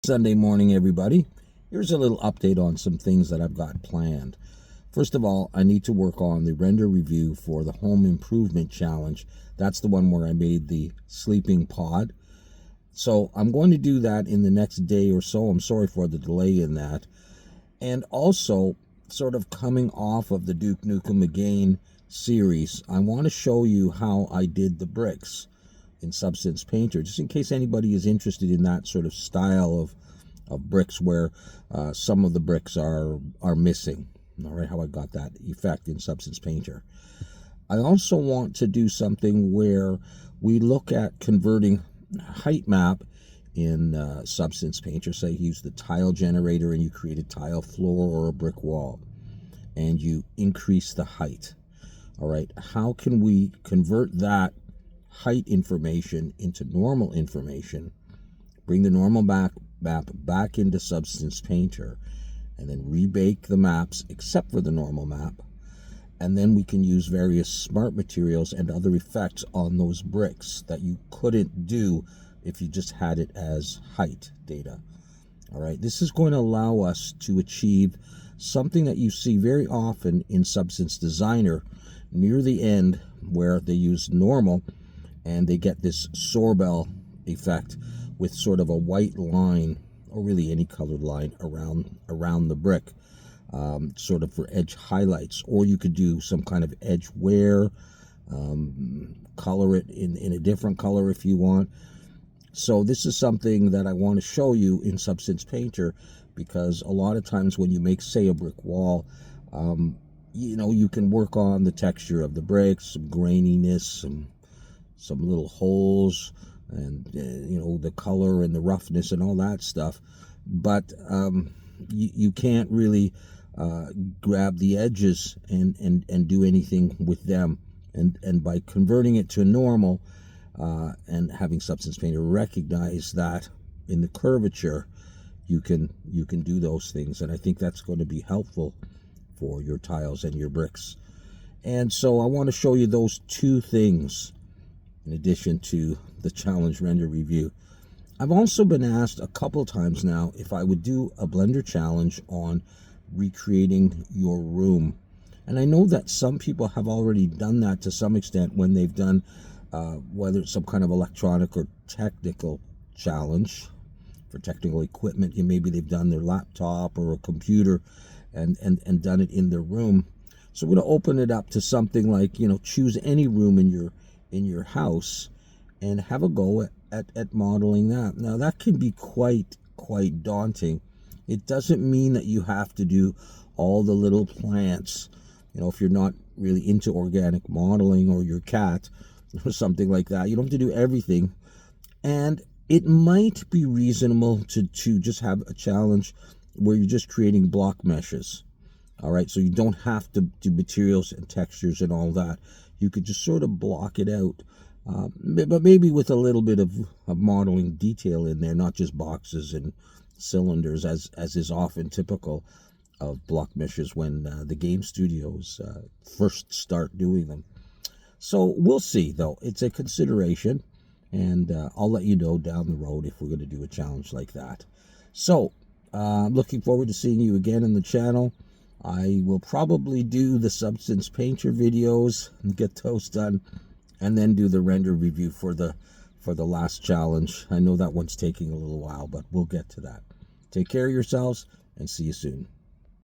Sunday morning, everybody. Here's a little update on some things that I've got planned. First of all, I need to work on the render review for the home improvement challenge. That's the one where I made the sleeping pod. So I'm going to do that in the next day or so. I'm sorry for the delay in that. And also, sort of coming off of the Duke Nukem Again series, I want to show you how I did the bricks in Substance Painter, just in case anybody is interested in that sort of style of bricks where some of the bricks are missing. All right, how I got that effect in Substance Painter. I also want to do something where we look at converting height map in Substance Painter. Say you use the tile generator and you create a tile floor or a brick wall and you increase the height. All right, how can we convert that height information into normal information, bring the normal map back into Substance Painter, and then rebake the maps except for the normal map, and then we can use various smart materials and other effects on those bricks that you couldn't do if you just had it as height data. All right, this is going to allow us to achieve something that you see very often in Substance Designer near the end, where they use normal and they get this Zerobio effect with sort of a white line, or really any colored line around the brick, sort of for edge highlights. Or you could do some kind of edge wear, color it in a different color if you want. So this is something that I want to show you in Substance Painter, because a lot of times when you make, say, a brick wall, you can work on the texture of the bricks, some graininess, some little holes, and the color and the roughness and all that stuff, but you can't really grab the edges and do anything with them. And by converting it to normal and having Substance Painter recognize that in the curvature, you can do those things, and I think that's going to be helpful for your tiles and your bricks. And so I want to show you those two things in addition to the challenge render review. I've also been asked a couple times now if I would do a Blender challenge on recreating your room. And I know that some people have already done that to some extent when they've done whether it's some kind of electronic or technical challenge for technical equipment. Maybe they've done their laptop or a computer and done it in their room. So we're going to open it up to something like, choose any room in your house and have a go at modeling that. Now that can be quite daunting. It doesn't mean that you have to do all the little plants, if you're not really into organic modeling, or your cat or something like that. You don't have to do everything, and it might be reasonable to just have a challenge where you're just creating block meshes. All right, so you don't have to do materials and textures and all that. You could just sort of block it out, but maybe with a little bit of modeling detail in there, not just boxes and cylinders, as is often typical of block meshes when the game studios first start doing them. So we'll see, though. It's a consideration, and I'll let you know down the road if we're going to do a challenge like that. So I'm looking forward to seeing you again in the channel. I will probably do the Substance Painter videos and get those done, and then do the render review for the last challenge. I know that one's taking a little while, but we'll get to that. Take care of yourselves, and see you soon.